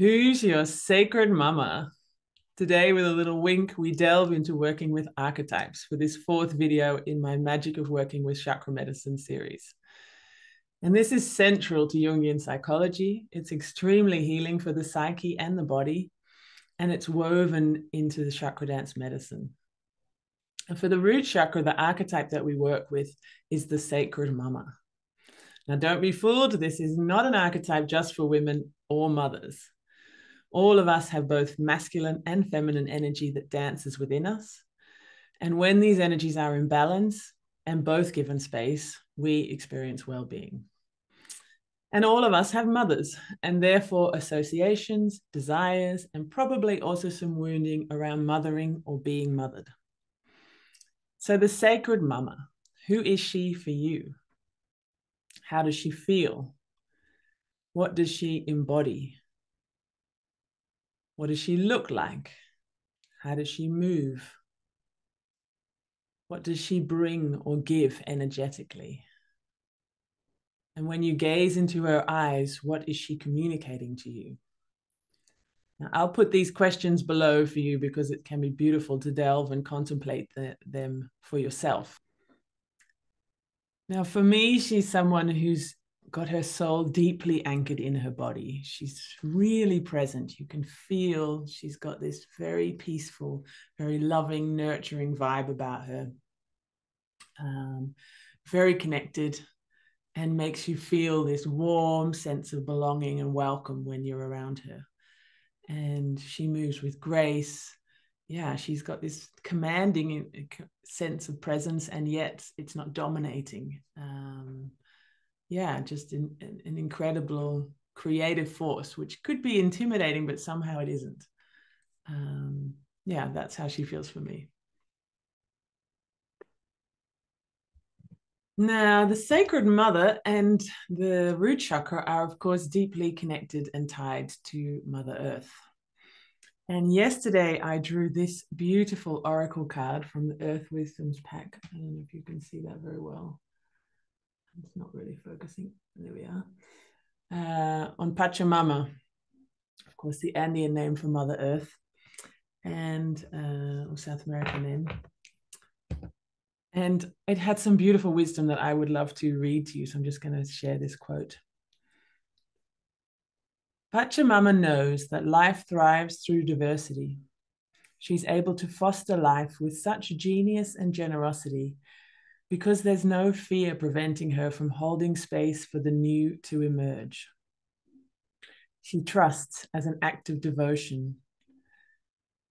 Who's your sacred mama? Today, with a little wink, we delve into working with archetypes for this fourth video in my Magic of Working with Chakra Medicine series. And this is central to Jungian psychology. It's extremely healing for the psyche and the body, and it's woven into the chakra dance medicine. And for the root chakra, the archetype that we work with is the sacred mama. Now, don't be fooled. This is not an archetype just for women or mothers. All of us have both masculine and feminine energy that dances within us. And when these energies are in balance and both given space, we experience well-being. And all of us have mothers, and therefore associations, desires, and probably also some wounding around mothering or being mothered. So the sacred mama, who is she for you? How does she feel? What does she embody? What does she look like? How does she move? What does she bring or give energetically? And when you gaze into her eyes, what is she communicating to you? Now, I'll put these questions below for you because it can be beautiful to delve and contemplate them for yourself. Now, for me, she's someone who's got her soul deeply anchored in her body. She's really present. You can feel she's got this very peaceful, very loving, nurturing vibe about her. Very connected, and makes you feel this warm sense of belonging and welcome when you're around her. And she moves with grace. Yeah, she's got this commanding sense of presence, and yet it's not dominating. Yeah, just an incredible creative force, which could be intimidating, but somehow it isn't. Yeah, that's how she feels for me. Now, the sacred mother and the root chakra are, of course, deeply connected and tied to Mother Earth. And yesterday, I drew this beautiful oracle card from the Earth Wisdoms pack. I don't know if you can see that very well. It's not really focusing. There we are. On Pachamama, of course, the Andean name for Mother Earth, and or South American name. And it had some beautiful wisdom that I would love to read to you. So I'm just going to share this quote. Pachamama knows that life thrives through diversity. She's able to foster life with such genius and generosity because there's no fear preventing her from holding space for the new to emerge. She trusts as an act of devotion.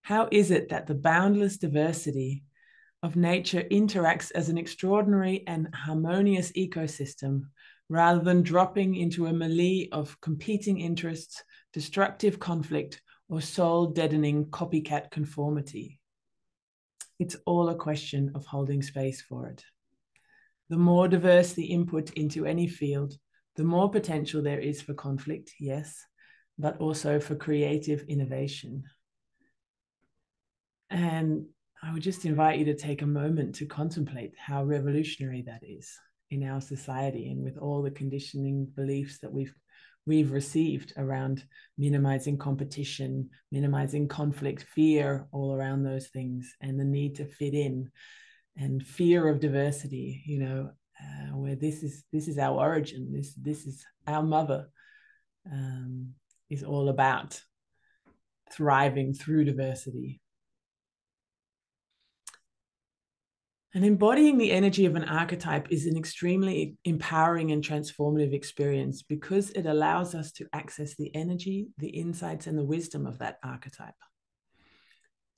How is it that the boundless diversity of nature interacts as an extraordinary and harmonious ecosystem rather than dropping into a melee of competing interests, destructive conflict, or soul-deadening copycat conformity? It's all a question of holding space for it. The more diverse the input into any field, the more potential there is for conflict, yes, but also for creative innovation. And I would just invite you to take a moment to contemplate how revolutionary that is in our society, and with all the conditioning beliefs that we've received around minimizing competition, minimizing conflict, fear, all around those things, and the need to fit in, and fear of diversity, you know, where this is our origin, this is our mother, is all about thriving through diversity. And embodying the energy of an archetype is an extremely empowering and transformative experience because it allows us to access the energy, the insights, and the wisdom of that archetype.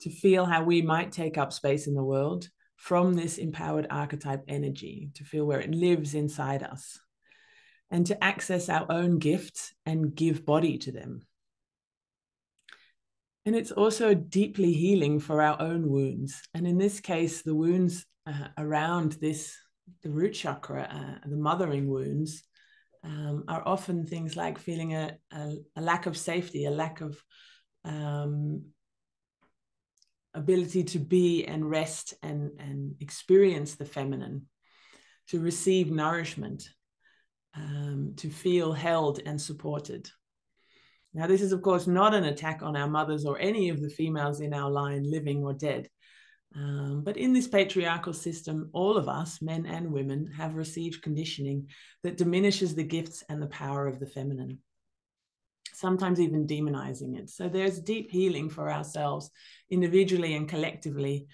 To feel how we might take up space in the world from this empowered archetype energy, to feel where it lives inside us, and to access our own gifts and give body to them. And it's also deeply healing for our own wounds. And in this case, the wounds around this, the root chakra, the mothering wounds, are often things like feeling a lack of safety, a lack of ability to be and rest and experience the feminine, to receive nourishment, to feel held and supported. Now, this is, of course, not an attack on our mothers or any of the females in our line, living or dead. But in this patriarchal system, all of us, men and women, have received conditioning that diminishes the gifts and the power of the feminine, sometimes even demonizing it. So there's deep healing for ourselves individually and collectively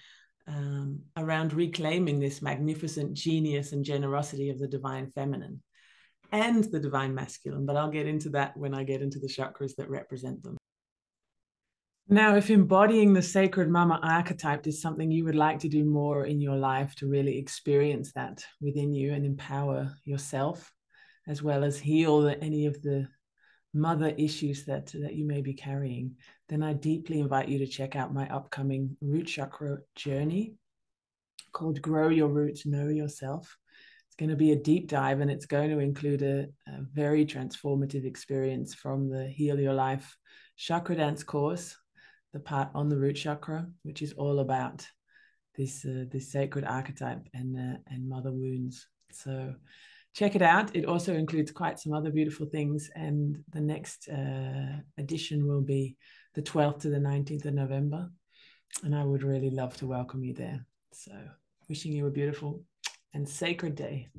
around reclaiming this magnificent genius and generosity of the divine feminine and the divine masculine. But I'll get into that when I get into the chakras that represent them. Now, if embodying the sacred mama archetype is something you would like to do more in your life to really experience that within you and empower yourself, as well as heal any of the mother issues that you may be carrying, then I deeply invite you to check out my upcoming Root Chakra journey called Grow Your Roots, Know Yourself. It's going to be a deep dive, and it's going to include a very transformative experience from the Heal Your Life Chakra Dance course, the part on the root chakra, which is all about this sacred archetype and mother wounds. So check it out. It also includes quite some other beautiful things, and the next edition will be the 12th to the 19th of November, and I would really love to welcome you there. So wishing you a beautiful and sacred day.